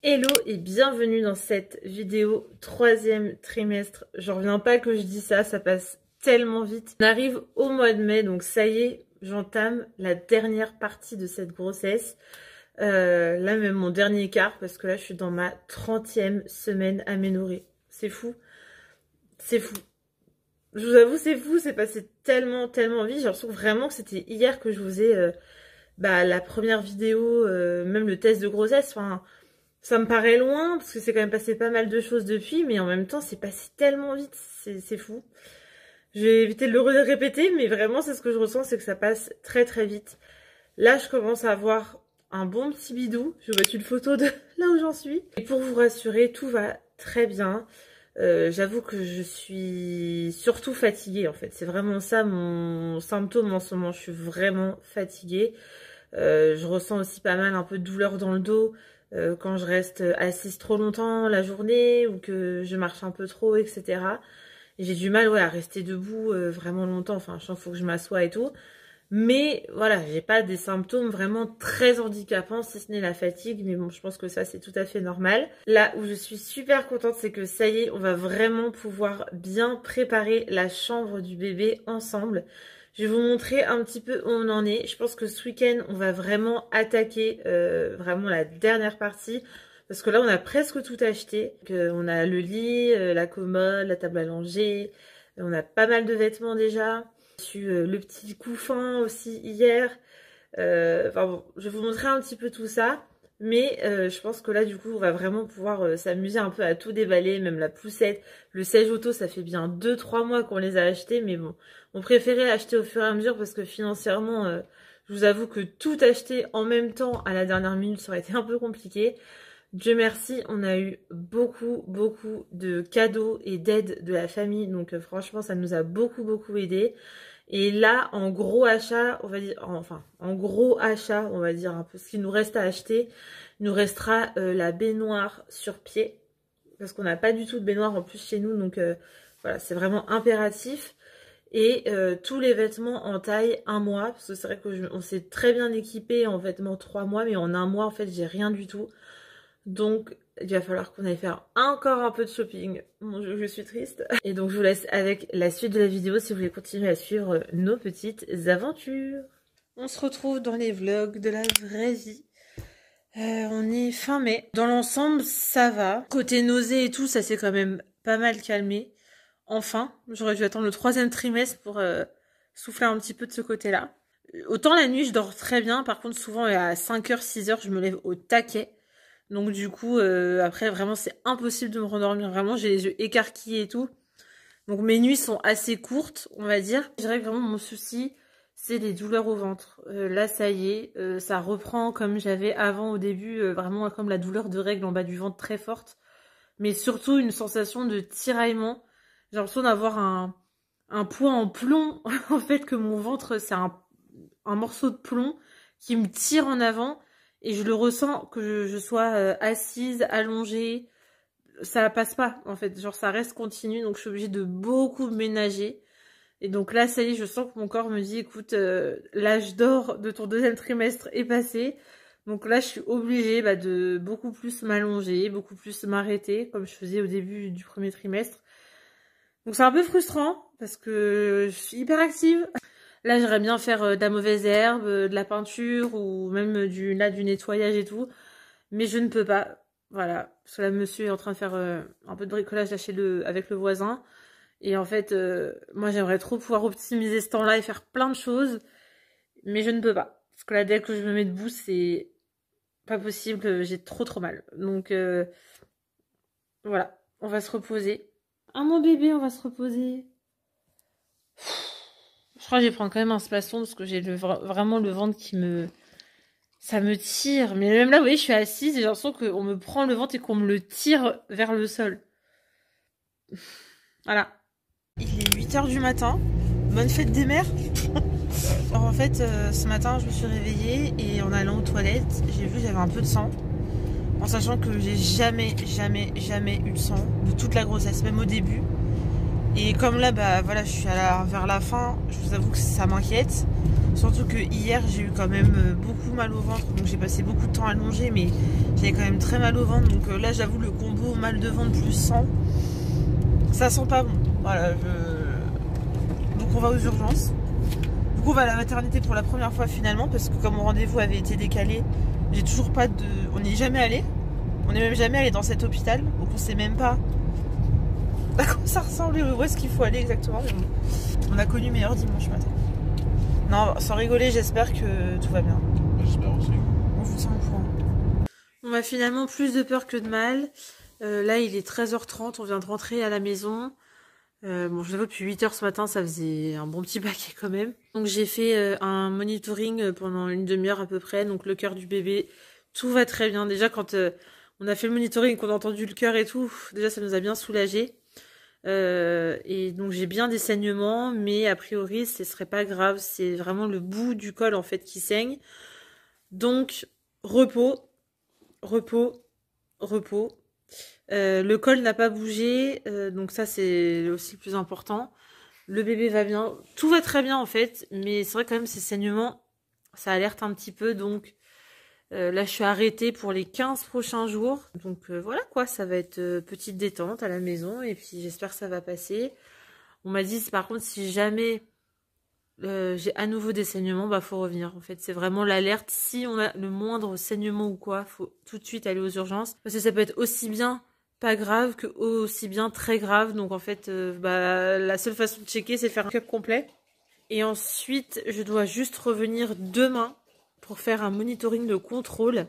Hello et bienvenue dans cette vidéo troisième trimestre. J'en reviens pas que je dis ça, ça passe tellement vite. On arrive au mois de mai, donc ça y est, j'entame la dernière partie de cette grossesse. Là même mon dernier quart, parce que là je suis dans ma 30e semaine aménorrhée. C'est fou, c'est fou. Je vous avoue c'est fou, c'est passé tellement vite. J'ai l'impression vraiment que c'était hier que je vous ai la première vidéo, même le test de grossesse, enfin... Ça me paraît loin, parce que c'est quand même passé pas mal de choses depuis, mais en même temps, c'est passé tellement vite, c'est fou. Je vais éviter de le répéter, mais vraiment, c'est ce que je ressens, c'est que ça passe très vite. Là, je commence à avoir un bon petit bidou. Je vous mets une photo de là où j'en suis. Et pour vous rassurer, tout va très bien. J'avoue que je suis surtout fatiguée, en fait. C'est vraiment ça mon symptôme en ce moment. Je suis vraiment fatiguée. Je ressens aussi pas mal un peu de douleur dans le dos. Quand je reste assise trop longtemps la journée ou que je marche un peu trop, etc. Et j'ai du mal à rester debout vraiment longtemps, enfin je sens qu'il faut que je m'assoie et tout. Mais voilà, j'ai pas des symptômes vraiment très handicapants, si ce n'est la fatigue, mais bon, je pense que ça c'est tout à fait normal. Là où je suis super contente, c'est que ça y est, on va vraiment pouvoir bien préparer la chambre du bébé ensemble. Je vais vous montrer un petit peu où on en est. Je pense que ce week-end, on va vraiment attaquer vraiment la dernière partie. Parce que là, on a presque tout acheté. On a le lit, la commode, la table à langer. On a pas mal de vêtements déjà. J'ai eu le petit couffin aussi hier. Enfin bon, je vais vous montrer un petit peu tout ça. Mais je pense que là, du coup, on va vraiment pouvoir s'amuser un peu à tout déballer, même la poussette. Le siège auto, ça fait bien 2-3 mois qu'on les a achetés, mais bon, on préférait acheter au fur et à mesure parce que financièrement, je vous avoue que tout acheter en même temps à la dernière minute, ça aurait été un peu compliqué. Dieu merci, on a eu beaucoup de cadeaux et d'aides de la famille, donc franchement, ça nous a beaucoup aidé. Et là, en gros achat, on va dire, en gros achat, on va dire un peu ce qu'il nous reste à acheter, il nous restera la baignoire sur pied, parce qu'on n'a pas du tout de baignoire en plus chez nous, donc voilà, c'est vraiment impératif. Et tous les vêtements en taille 1 mois, parce que c'est vrai qu'on s'est très bien équipé en vêtements 3 mois, mais en 1 mois, en fait, j'ai rien du tout. Donc, il va falloir qu'on aille faire encore un peu de shopping. Mon Dieu, je suis triste. Et donc, je vous laisse avec la suite de la vidéo si vous voulez continuer à suivre nos petites aventures. On se retrouve dans les vlogs de la vraie vie. On est fin mai. Dans l'ensemble, ça va. Côté nausée et tout, ça s'est quand même pas mal calmé. Enfin, j'aurais dû attendre le 3e trimestre pour souffler un petit peu de ce côté-là. Autant la nuit, je dors très bien. Par contre, souvent, à 5h, 6h, je me lève au taquet. Donc du coup, après, vraiment, c'est impossible de me rendormir. Vraiment, j'ai les yeux écarquillés et tout. Donc mes nuits sont assez courtes, on va dire. Je dirais que vraiment, mon souci, c'est les douleurs au ventre. Là, ça y est, ça reprend comme j'avais avant au début. Vraiment comme la douleur de règle en bas du ventre très forte. Mais surtout, une sensation de tiraillement. J'ai l'impression d'avoir un poids en plomb. En fait, que mon ventre, c'est un morceau de plomb qui me tire en avant. Et je le ressens, que je sois assise, allongée, ça passe pas en fait, genre ça reste continu, donc je suis obligée de beaucoup ménager. Et donc là, ça y est, je sens que mon corps me dit, écoute, l'âge d'or de ton 2e trimestre est passé. Donc là, je suis obligée de beaucoup plus m'allonger, beaucoup plus m'arrêter, comme je faisais au début du 1er trimestre. Donc c'est un peu frustrant, parce que je suis hyper active. Là, j'aimerais bien faire de la mauvaise herbe, de la peinture ou même du nettoyage et tout. Mais je ne peux pas. Voilà. Parce que là, monsieur est en train de faire un peu de bricolage là avec le voisin. Et en fait, moi, j'aimerais trop pouvoir optimiser ce temps-là et faire plein de choses. Mais je ne peux pas. Parce que là, dès que je me mets debout, c'est pas possible. J'ai trop mal. Donc, voilà. On va se reposer. Ah, mon bébé, on va se reposer. Je crois que je vais prendre quand même un spasson parce que j'ai vraiment le ventre qui me... Ça me tire. Mais même là, vous voyez, je suis assise et j'ai l'impression qu'on me prend le ventre et qu'on me le tire vers le sol. Voilà. Il est 8h du matin. Bonne fête des mères. Alors en fait, ce matin, je me suis réveillée et en allant aux toilettes, j'ai vu que j'avais un peu de sang. En sachant que j'ai jamais eu de sang de toute la grossesse, même au début. Et comme là, voilà, je suis vers la fin, je vous avoue que ça m'inquiète. Surtout que hier j'ai eu quand même beaucoup mal au ventre, donc j'ai passé beaucoup de temps allongée, mais j'avais quand même très mal au ventre. Donc là j'avoue le combo mal de ventre plus sang, ça sent pas bon. Voilà, donc on va aux urgences. Du coup on va à la maternité pour la première fois finalement, parce que comme mon rendez-vous avait été décalé, j'ai toujours pas de... On n'y est jamais allé. On n'est même jamais allé dans cet hôpital, donc on sait même pas à quoi ça ressemble et où est-ce qu'il faut aller exactement. Mais bon, on a connu meilleur dimanche matin. Non, sans rigoler, j'espère que tout va bien. J'espère aussi. On vous tient au courant. On a finalement plus de peur que de mal. Là, il est 13h30, on vient de rentrer à la maison. Bon, je l'avoue, depuis 8h ce matin, ça faisait un bon petit paquet quand même. Donc j'ai fait un monitoring pendant une demi-heure à peu près, donc le cœur du bébé, tout va très bien. Déjà, quand on a fait le monitoring, qu'on a entendu le cœur et tout, déjà ça nous a bien soulagé. Et donc j'ai bien des saignements, mais a priori ce serait pas grave, c'est vraiment le bout du col en fait qui saigne. Donc repos, repos, repos. Le col n'a pas bougé, donc ça c'est aussi le plus important. Le bébé va bien, tout va très bien en fait, mais c'est vrai quand même ces saignements, ça alerte un petit peu, donc là je suis arrêtée pour les 15 prochains jours. Donc voilà quoi, ça va être petite détente à la maison, et puis j'espère que ça va passer. On m'a dit par contre si jamais j'ai à nouveau des saignements, bah faut revenir en fait. C'est vraiment l'alerte, si on a le moindre saignement ou quoi, faut tout de suite aller aux urgences. Parce que ça peut être aussi bien pas grave que aussi bien très grave. Donc en fait, bah, la seule façon de checker c'est de faire un check-up complet. Et ensuite, je dois juste revenir demain pour faire un monitoring de contrôle.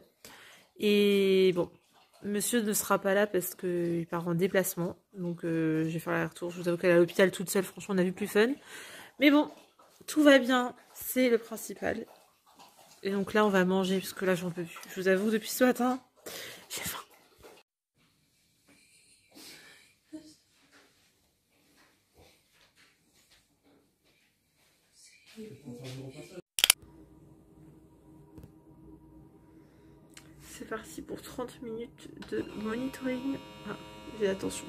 Et bon, monsieur ne sera pas là parce qu'il part en déplacement. Donc je vais faire l'aller-retour. Je vous avoue qu'elle est à l'hôpital toute seule, franchement on a vu plus fun. Mais bon, tout va bien, c'est le principal. Et donc là on va manger parce que là j'en peux plus. Je vous avoue depuis ce matin, j'ai faim. C'est parti pour 30 minutes de monitoring. Ah, j'ai attention.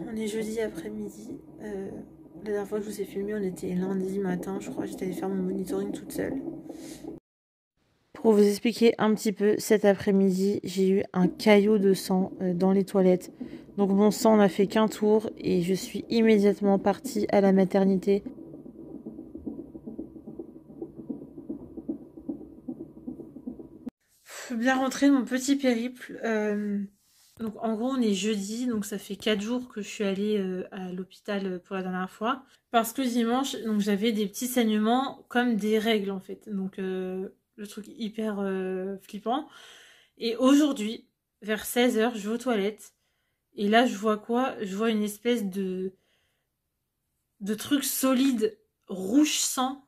On est jeudi après-midi. La dernière fois que je vous ai filmé, on était lundi matin, je crois. J'étais allée faire mon monitoring toute seule. Pour vous expliquer un petit peu, cet après-midi, j'ai eu un caillot de sang dans les toilettes. Donc mon sang n'a fait qu'un tour et je suis immédiatement partie à la maternité. Faut bien rentrer mon petit périple. Donc en gros on est jeudi, donc ça fait 4 jours que je suis allée à l'hôpital pour la dernière fois. Parce que dimanche, donc j'avais des petits saignements comme des règles en fait. Donc le truc hyper flippant. Et aujourd'hui, vers 16h, je vais aux toilettes. Et là je vois quoi? Je vois une espèce de truc solide, rouge sang,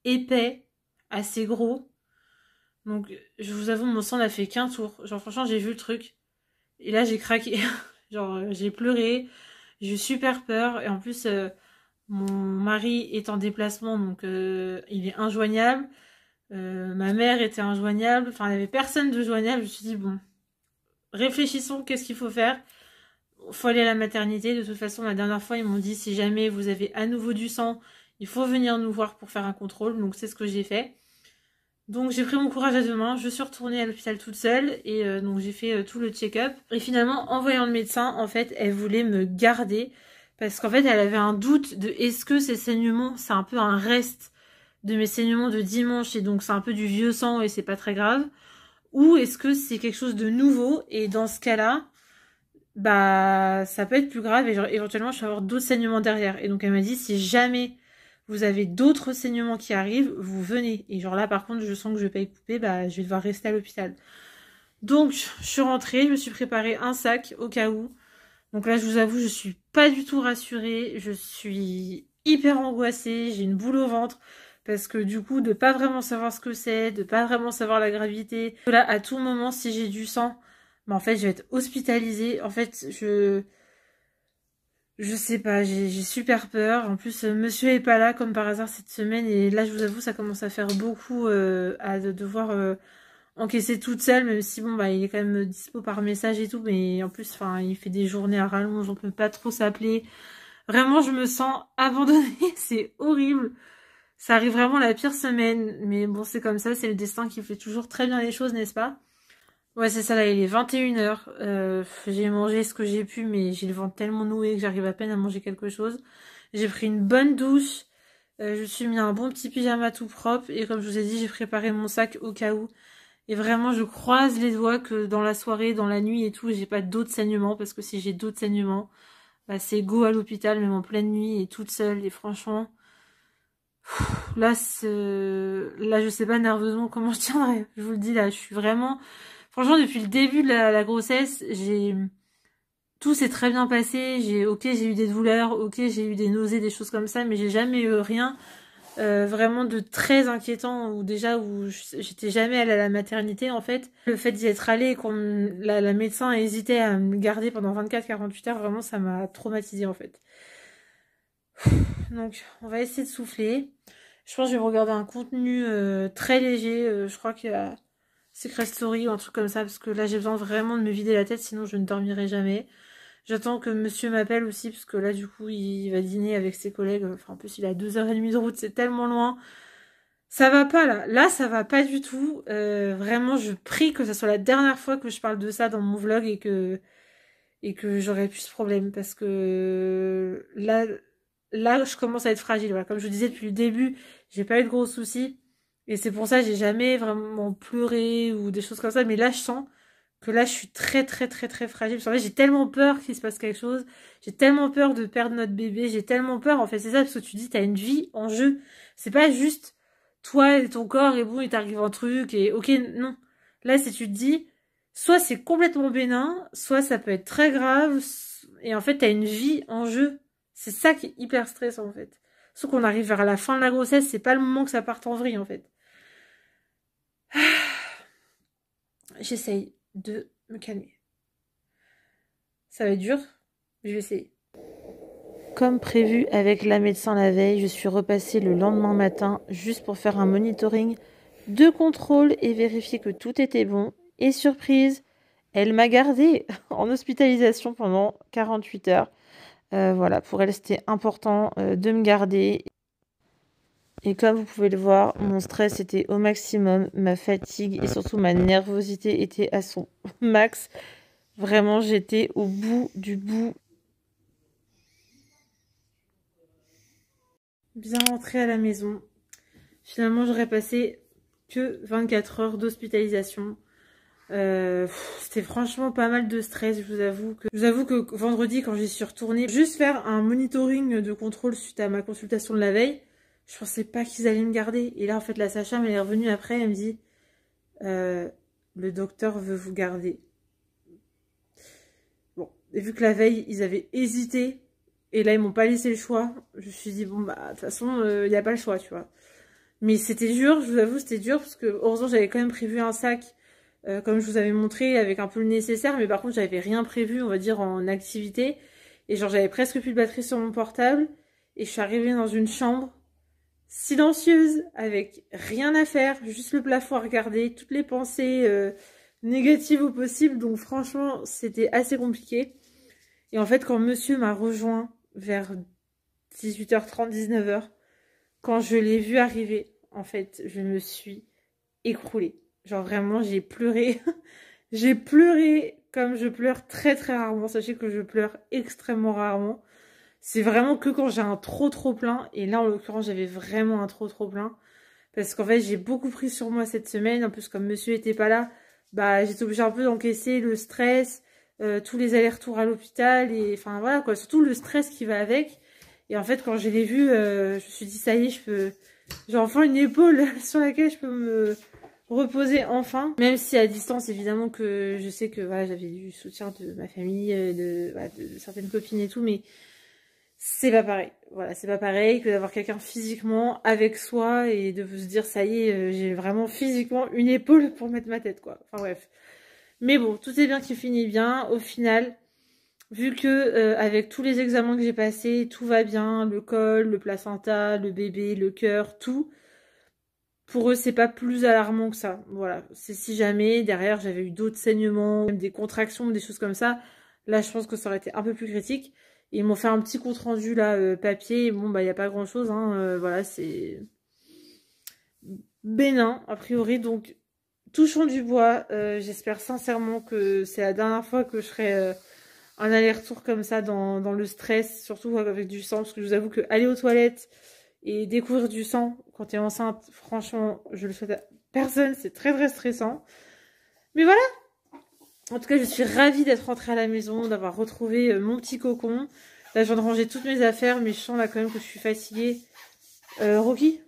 épais, assez gros. Donc je vous avoue, mon sang n'a fait qu'un tour. Genre franchement j'ai vu le truc. Et là, j'ai craqué. Genre, j'ai pleuré. J'ai eu super peur. Et en plus, mon mari est en déplacement, donc il est injoignable. Ma mère était injoignable. Enfin, il n'y avait personne de joignable. Je me suis dit, bon, réfléchissons, qu'est-ce qu'il faut faire? Il faut aller à la maternité. De toute façon, la dernière fois, ils m'ont dit, si jamais vous avez à nouveau du sang, il faut venir nous voir pour faire un contrôle. Donc, c'est ce que j'ai fait. Donc j'ai pris mon courage à deux mains, je suis retournée à l'hôpital toute seule et donc j'ai fait tout le check-up. Et finalement, en voyant le médecin, en fait, elle voulait me garder parce qu'en fait, elle avait un doute de est-ce que ces saignements, c'est un peu un reste de mes saignements de dimanche et donc c'est un peu du vieux sang et c'est pas très grave, ou est-ce que c'est quelque chose de nouveau et dans ce cas-là, bah ça peut être plus grave et genre, éventuellement je vais avoir d'autres saignements derrière. Et donc elle m'a dit si jamais vous avez d'autres saignements qui arrivent, vous venez. Et genre là, par contre, je sens que je vais pas y couper, bah je vais devoir rester à l'hôpital. Donc, je suis rentrée, je me suis préparé un sac au cas où. Donc là, je vous avoue, je suis pas du tout rassurée. Je suis hyper angoissée, j'ai une boule au ventre. Parce que du coup, de pas vraiment savoir ce que c'est, de pas vraiment savoir la gravité. Là, à tout moment, si j'ai du sang, bah en fait, je vais être hospitalisée. En fait, je sais pas, j'ai super peur. En plus, monsieur est pas là comme par hasard cette semaine. Et là, je vous avoue, ça commence à faire beaucoup à devoir encaisser toute seule, même si bon bah il est quand même dispo par message et tout, mais en plus enfin il fait des journées à rallonge, on peut pas trop s'appeler. Vraiment je me sens abandonnée, c'est horrible. Ça arrive vraiment la pire semaine, mais bon c'est comme ça, c'est le destin qui fait toujours très bien les choses, n'est-ce pas? Ouais c'est ça là, il est 21h, j'ai mangé ce que j'ai pu, mais j'ai le ventre tellement noué que j'arrive à peine à manger quelque chose. J'ai pris une bonne douche, je me suis mis un bon petit pyjama tout propre, et comme je vous ai dit, j'ai préparé mon sac au cas où. Et vraiment, je croise les doigts que dans la soirée, dans la nuit et tout, j'ai pas d'autres saignements, parce que si j'ai d'autres saignements, bah c'est go à l'hôpital, même en pleine nuit et toute seule. Et franchement, là, là, je sais pas nerveusement comment je tiendrai. Je vous le dis là, je suis vraiment, franchement, depuis le début de la grossesse, tout s'est très bien passé. Ok, j'ai eu des douleurs, ok, j'ai eu des nausées, des choses comme ça, mais j'ai jamais eu rien vraiment de très inquiétant, ou déjà où j'étais jamais allée à la maternité en fait. Le fait d'y être allée et la médecin hésitait à me garder pendant 24-48 heures, vraiment ça m'a traumatisée en fait. Donc on va essayer de souffler. Je pense que je vais regarder un contenu très léger, je crois qu'il y a Secret Story ou un truc comme ça, parce que là j'ai besoin vraiment de me vider la tête, sinon je ne dormirai jamais. J'attends que monsieur m'appelle aussi, parce que là du coup il va dîner avec ses collègues, enfin en plus il a 2h30 de route, c'est tellement loin. Ça va pas là, là ça va pas du tout, vraiment je prie que ça soit la dernière fois que je parle de ça dans mon vlog et que j'aurai plus ce problème, parce que là je commence à être fragile, voilà. Comme je vous disais depuis le début, j'ai pas eu de gros soucis, et c'est pour ça que j'ai jamais vraiment pleuré ou des choses comme ça, mais là je sens que là je suis très très très très fragile, parce qu'en fait j'ai tellement peur qu'il se passe quelque chose, j'ai tellement peur de perdre notre bébé, j'ai tellement peur, en fait c'est ça, parce que tu dis t'as une vie en jeu, c'est pas juste toi et ton corps et bon il t'arrive un truc et ok, non, là c'est tu te dis soit c'est complètement bénin, soit ça peut être très grave, et en fait t'as une vie en jeu, c'est ça qui est hyper stressant en fait. Sauf qu'on arrive vers la fin de la grossesse, c'est pas le moment que ça parte en vrille en fait. J'essaye de me calmer. Ça va être dur, je vais essayer. Comme prévu avec la médecin la veille, je suis repassée le lendemain matin juste pour faire un monitoring de contrôle et vérifier que tout était bon. Et surprise, elle m'a gardée en hospitalisation pendant 48 heures. Voilà, pour elle c'était important de me garder. Et comme vous pouvez le voir, mon stress était au maximum, ma fatigue et surtout ma nervosité était à son max. Vraiment, j'étais au bout du bout. Bien rentrée à la maison. Finalement, j'aurais passé que 24 heures d'hospitalisation. C'était franchement pas mal de stress, je vous avoue que vendredi, quand j'y suis retournée, juste faire un monitoring de contrôle suite à ma consultation de la veille, je pensais pas qu'ils allaient me garder. Et là, en fait, la sage-femme, elle est revenue après, elle me dit le docteur veut vous garder. Bon, et vu que la veille, ils avaient hésité, et là, ils m'ont pas laissé le choix, je me suis dit, bon, bah, de toute façon, il n'y a pas le choix, tu vois. Mais c'était dur, je vous avoue, c'était dur, parce que heureusement, j'avais quand même prévu un sac, comme je vous avais montré, avec un peu le nécessaire, mais par contre, j'avais rien prévu, on va dire, en activité. Et genre, j'avais presque plus de batterie sur mon portable, et je suis arrivée dans une chambre silencieuse, avec rien à faire, juste le plafond à regarder, toutes les pensées négatives au possible, donc franchement, c'était assez compliqué. Et en fait, quand monsieur m'a rejoint vers 18h30, 19h, quand je l'ai vu arriver, en fait, je me suis écroulée. Genre vraiment, j'ai pleuré. J'ai pleuré comme je pleure très très rarement. Sachez que je pleure extrêmement rarement. C'est vraiment que quand j'ai un trop plein. Et là, en l'occurrence, j'avais vraiment un trop plein. Parce qu'en fait, j'ai beaucoup pris sur moi cette semaine. En plus, comme monsieur était pas là, bah j'étais obligée un peu d'encaisser le stress, tous les allers-retours à l'hôpital. Et enfin voilà quoi, surtout le stress qui va avec. Et en fait, quand je l'ai vu, je me suis dit, ça y est, j'ai enfin une épaule sur laquelle je peux me reposer enfin. Même si à distance, évidemment, que je sais que voilà, j'avais du soutien de ma famille, voilà, de certaines copines et tout, mais c'est pas pareil. Voilà, c'est pas pareil que d'avoir quelqu'un physiquement avec soi et de se dire, ça y est, j'ai vraiment physiquement une épaule pour mettre ma tête, quoi. Enfin bref. Mais bon, tout est bien qui finit bien. Au final, vu que avec tous les examens que j'ai passés, tout va bien, le col, le placenta, le bébé, le cœur, tout. Pour eux, c'est pas plus alarmant que ça. Voilà, c'est si jamais derrière j'avais eu d'autres saignements, même des contractions, des choses comme ça. Là, je pense que ça aurait été un peu plus critique. Ils m'ont fait un petit compte rendu là, papier. Et bon, bah, il n'y a pas grand chose. Hein, voilà, c'est bénin, a priori. Donc, touchons du bois. J'espère sincèrement que c'est la dernière fois que je ferai un aller-retour comme ça dans le stress, surtout avec du sang. Parce que je vous avoue que aller aux toilettes et découvrir du sang quand tu es enceinte, franchement, je le souhaite à personne. C'est très très stressant. Mais voilà. En tout cas, je suis ravie d'être rentrée à la maison, d'avoir retrouvé mon petit cocon. Là, je viens de ranger toutes mes affaires, mais je sens là quand même que je suis fatiguée. Rocky,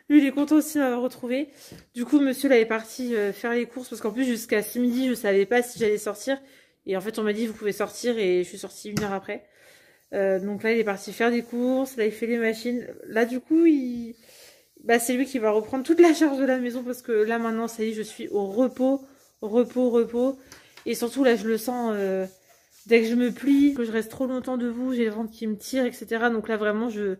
lui, il est content aussi de m'avoir retrouvée. Du coup, monsieur là est parti faire les courses, parce qu'en plus, jusqu'à ce midi, je savais pas si j'allais sortir. Et en fait, on m'a dit, vous pouvez sortir, et je suis sortie 1 heure après. Donc là, il est parti faire des courses, là, il fait les machines. Là, du coup, bah, c'est lui qui va reprendre toute la charge de la maison, parce que là, maintenant, ça y est, je suis au repos. Repos. Et surtout, là, je le sens, dès que je me plie, que je reste trop longtemps debout, j'ai le ventre qui me tire, etc. Donc là, vraiment, je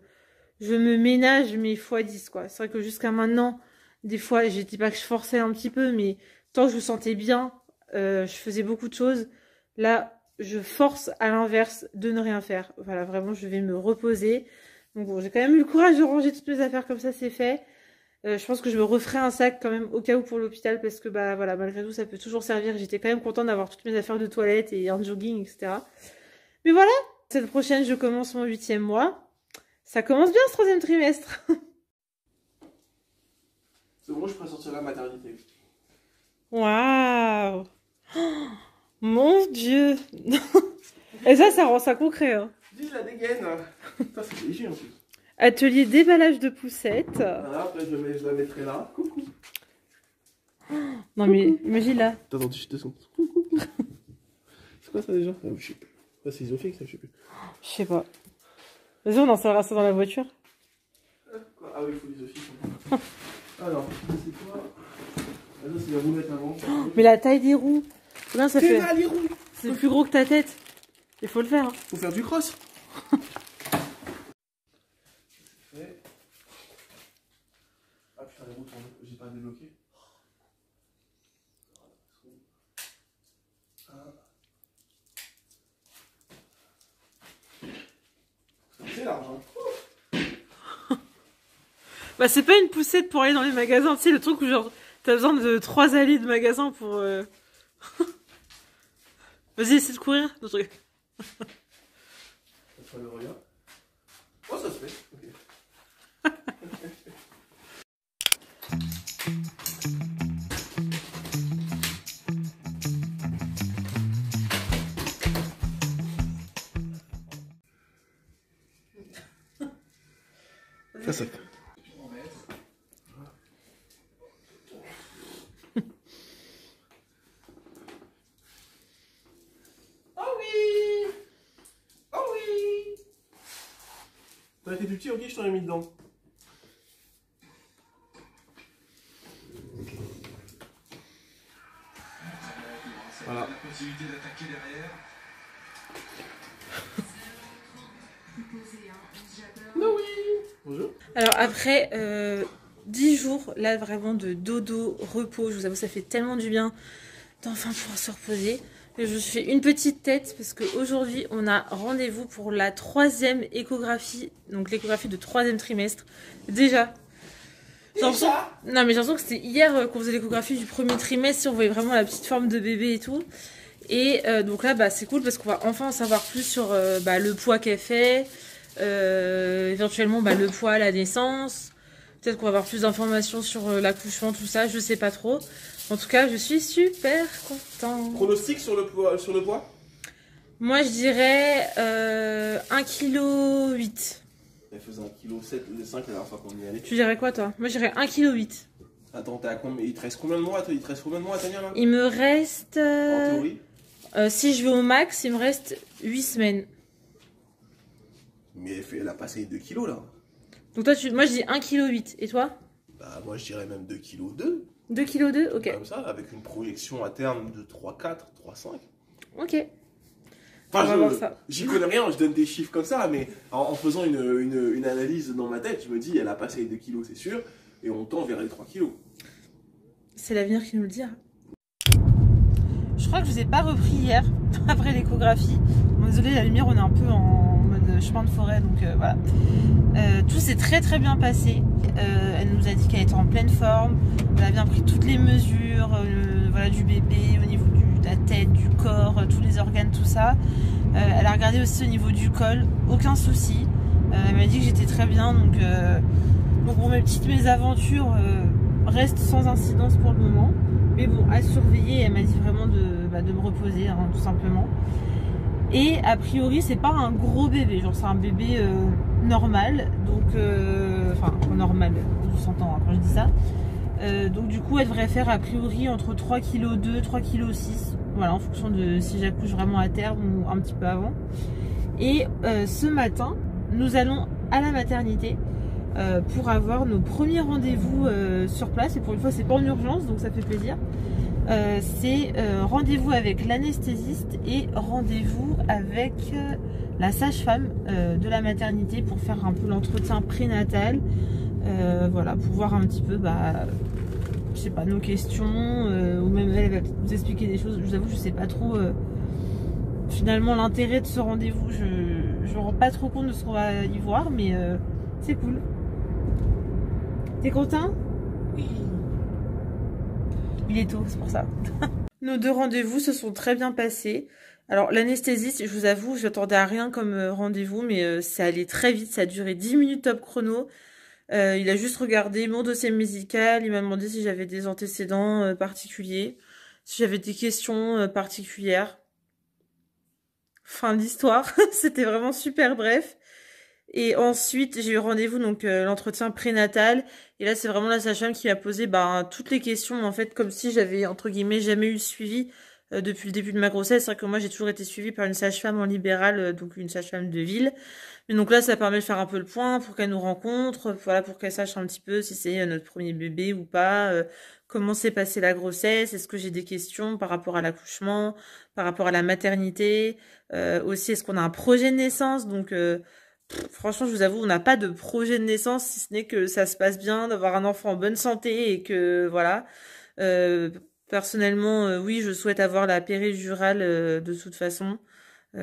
me ménage, mais x10, quoi. C'est vrai que jusqu'à maintenant, des fois, je dis pas que je forçais un petit peu, mais tant que je me sentais bien, je faisais beaucoup de choses. Là, je force à l'inverse de ne rien faire. Voilà, vraiment, je vais me reposer. Donc bon, j'ai quand même eu le courage de ranger toutes mes affaires comme ça, c'est fait. Je pense que je me referai un sac quand même au cas où pour l'hôpital parce que bah voilà, malgré tout ça peut toujours servir. J'étais quand même contente d'avoir toutes mes affaires de toilette et un jogging, etc. Mais voilà, cette prochaine je commence mon 8e mois. Ça commence bien ce 3e trimestre. C'est bon, je pourrais sortir la maternité. Waouh, oh, mon Dieu. Et ça rend ça concret. Hein. Dis la dégaine. Ça c'est léger en plus. Atelier déballage de poussettes. Voilà, après je la mettrai là. Coucou. Non mais imagine là. Attends, je descends. Coucou. C'est quoi ça déjà? Je sais plus. Ça c'est isophique ça, je sais plus. Je sais pas. Vas-y, on installera ça dans la voiture. Ah oui, il faut l'isophique. Alors, c'est quoi? Ah non, c'est les roulettes avant. Mais la taille des roues. Là, ça fait. Là, les roues. C'est plus gros que ta tête. Il faut le faire. Hein. Faut faire du cross. Ah putain, les roues tournent. J'ai pas débloqué. C'est large, hein. Bah, c'est pas une poussette pour aller dans les magasins. Tu sais, le truc où genre, t'as besoin de 3 allées de magasins pour. Vas-y, essaie de courir. Le truc. Oh, ça se fait. Okay. Ça fait. Oh oui! Oh oui! T'as été plus petit, ok, je t'en ai mis dedans. Voilà. Possibilité d'attaquer derrière. Non, oui. Bonjour. Alors après 10 jours là vraiment de dodo, repos, je vous avoue ça fait tellement du bien d'enfin pouvoir se reposer. Je me suis fait une petite tête parce qu'aujourd'hui on a rendez-vous pour la 3e échographie, donc l'échographie de 3e trimestre. Déjà. Non mais j'ai l'impression que c'était hier qu'on faisait l'échographie du 1er trimestre, si on voyait vraiment la petite forme de bébé et tout. Et donc là bah, c'est cool parce qu'on va enfin en savoir plus sur bah, le poids qu'elle fait. Éventuellement bah, le poids à la naissance, peut-être qu'on va avoir plus d'informations sur l'accouchement, tout ça, je sais pas trop. En tout cas, je suis super contente. Pronostic sur le poids? Moi, je dirais 1,8 kg. Elle faisait 1,7 kg 5 la dernière fois qu'on y allait. Tu dirais quoi, toi? Moi, je dirais 1,8 kg. Attends, t'es à combien? Il te reste combien de mois? Il te reste combien de mois à tenir là? Il me reste... En théorie? Si je vais au max, il me reste 8 semaines. Mais elle a passé 2 kilos là. Donc toi, moi je dis 1,8 kg. Et toi? Bah moi je dirais même 2,2 kg. 2,2 kg, ok. Comme ça, avec une projection à terme de 3,4, 3,5. Ok. On va voir ça. J'y connais rien, je donne des chiffres comme ça, mais en faisant une analyse dans ma tête, je me dis, elle a passé les 2 kilos, c'est sûr, et on tend vers les 3 kilos. C'est l'avenir qui nous le dira. Je crois que je vous ai pas repris hier, après l'échographie. Bon, désolé, la lumière, on est un peu en mode chemin de forêt, donc voilà. Tout s'est très très bien passé. Elle nous a dit qu'elle était en pleine forme. Elle a bien pris toutes les mesures voilà, du bébé, au niveau de la tête, du corps, tous les organes, tout ça. Elle a regardé aussi au niveau du col, aucun souci. Elle m'a dit que j'étais très bien, donc bon, mes petites mésaventures restent sans incidence pour le moment. Mais bon, à surveiller, elle m'a dit vraiment de me reposer, hein, tout simplement. Et a priori, c'est pas un gros bébé, genre c'est un bébé normal, donc enfin normal, on s'entend hein, quand je dis ça. Donc du coup, elle devrait faire a priori entre 3,2 kg, 3,6 kg, voilà, en fonction de si j'accouche vraiment à terme ou un petit peu avant. Et ce matin, nous allons à la maternité pour avoir nos premiers rendez-vous sur place. Et pour une fois, c'est pas en urgence, donc ça fait plaisir. C'est rendez-vous avec l'anesthésiste et rendez-vous avec la sage-femme de la maternité pour faire un peu l'entretien prénatal. Voilà, pour voir un petit peu, je sais pas, nos questions, ou même elle va nous expliquer des choses. Je vous avoue, je sais pas trop finalement l'intérêt de ce rendez-vous. Je me rends pas trop compte de ce qu'on va y voir, mais c'est cool. T'es content? Oui. Il est tôt, c'est pour ça. Nos 2 rendez-vous se sont très bien passés. Alors l'anesthésiste, je vous avoue, je m'attendais à rien comme rendez-vous, mais ça allait très vite, ça a duré 10 minutes top chrono. Il a juste regardé mon dossier médical, il m'a demandé si j'avais des antécédents particuliers, si j'avais des questions particulières. Fin de l'histoire, c'était vraiment super bref. Et ensuite, j'ai eu rendez-vous, donc l'entretien prénatal. Et là, c'est vraiment la sage-femme qui m'a posé toutes les questions, en fait, comme si j'avais, entre guillemets, jamais eu le suivi depuis le début de ma grossesse. C'est vrai que moi, j'ai toujours été suivie par une sage-femme en libéral, donc une sage-femme de ville. Mais donc là, ça permet de faire un peu le point pour qu'elle nous rencontre, voilà, pour qu'elle sache un petit peu si c'est notre premier bébé ou pas, comment s'est passée la grossesse, est-ce que j'ai des questions par rapport à l'accouchement, par rapport à la maternité, aussi est-ce qu'on a un projet de naissance, donc... franchement, je vous avoue, on n'a pas de projet de naissance, si ce n'est que ça se passe bien, d'avoir un enfant en bonne santé et que, voilà. Personnellement, oui, je souhaite avoir la péridurale de toute façon.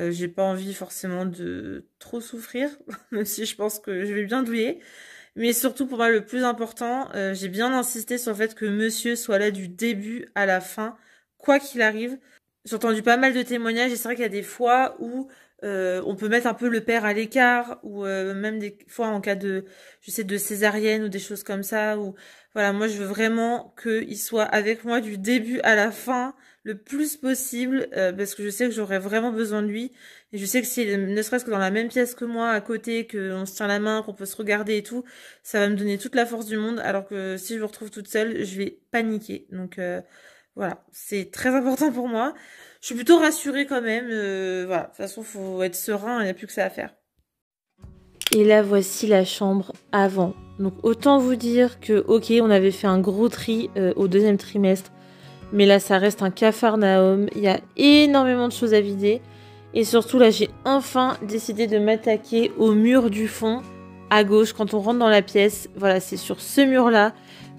J'ai pas envie forcément de trop souffrir, même si je pense que je vais bien douiller. Mais surtout, pour moi, le plus important, j'ai bien insisté sur le fait que monsieur soit là du début à la fin, quoi qu'il arrive. J'ai entendu pas mal de témoignages et c'est vrai qu'il y a des fois où on peut mettre un peu le père à l'écart ou même des fois en cas de, je sais, de césarienne ou des choses comme ça. Ou voilà, moi je veux vraiment qu'il soit avec moi du début à la fin le plus possible parce que je sais que j'aurai vraiment besoin de lui et je sais que s'il est ne serait-ce que dans la même pièce que moi à côté, qu'on se tient la main, qu'on peut se regarder et tout, ça va me donner toute la force du monde. Alors que si je me retrouve toute seule, je vais paniquer. Donc voilà, c'est très important pour moi. Je suis plutôt rassurée quand même. Voilà, de toute façon, faut être serein, il n'y a plus que ça à faire. Et là, voici la chambre avant. Donc, autant vous dire que, ok, on avait fait un gros tri au 2e trimestre. Mais là, ça reste un capharnaüm. Il y a énormément de choses à vider. Et surtout, là, j'ai enfin décidé de m'attaquer au mur du fond, à gauche, quand on rentre dans la pièce. Voilà, c'est sur ce mur-là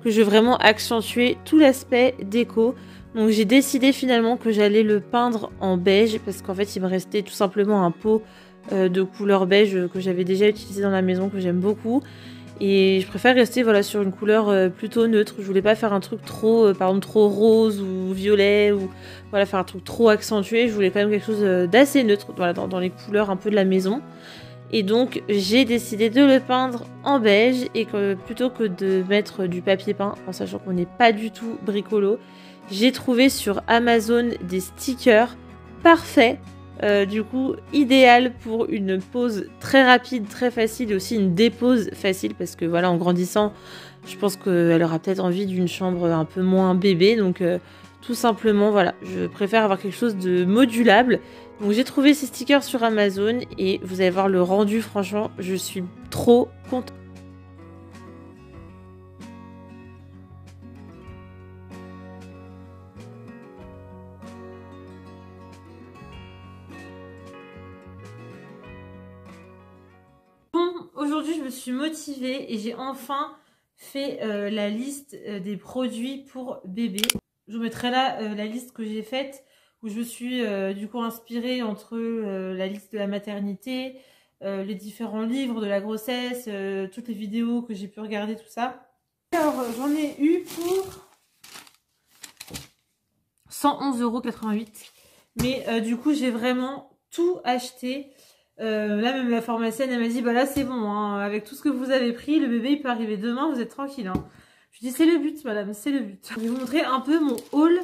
que je vais vraiment accentuer tout l'aspect déco. Donc j'ai décidé finalement que j'allais le peindre en beige parce qu'en fait il me restait tout simplement un pot de couleur beige que j'avais déjà utilisé dans la maison, que j'aime beaucoup. Et je préfère rester voilà, sur une couleur plutôt neutre. Je voulais pas faire un truc trop, par exemple, trop rose ou violet ou voilà, faire un truc trop accentué. Je voulais quand même quelque chose d'assez neutre voilà, dans les couleurs un peu de la maison. Et donc j'ai décidé de le peindre en beige et que plutôt que de mettre du papier peint, en sachant qu'on n'est pas du tout bricolo, j'ai trouvé sur Amazon des stickers parfaits, du coup idéal pour une pose très rapide, très facile et aussi une dépose facile parce que voilà, en grandissant, je pense qu'elle aura peut-être envie d'une chambre un peu moins bébé, donc tout simplement voilà, je préfère avoir quelque chose de modulable. Donc j'ai trouvé ces stickers sur Amazon et vous allez voir le rendu, franchement, je suis trop contente. aujourd'hui, je me suis motivée et j'ai enfin fait la liste des produits pour bébé. Je vous mettrai là la liste que j'ai faite où je me suis du coup inspirée entre la liste de la maternité, les différents livres de la grossesse, toutes les vidéos que j'ai pu regarder, tout ça. Alors, j'en ai eu pour 111,88 €. Mais du coup, j'ai vraiment tout acheté. Là, même la pharmacienne, elle m'a dit, bah là, c'est bon, hein, avec tout ce que vous avez pris, le bébé, il peut arriver demain, vous êtes tranquille. Hein. Je dis, c'est le but, madame, c'est le but. Je vais vous montrer un peu mon haul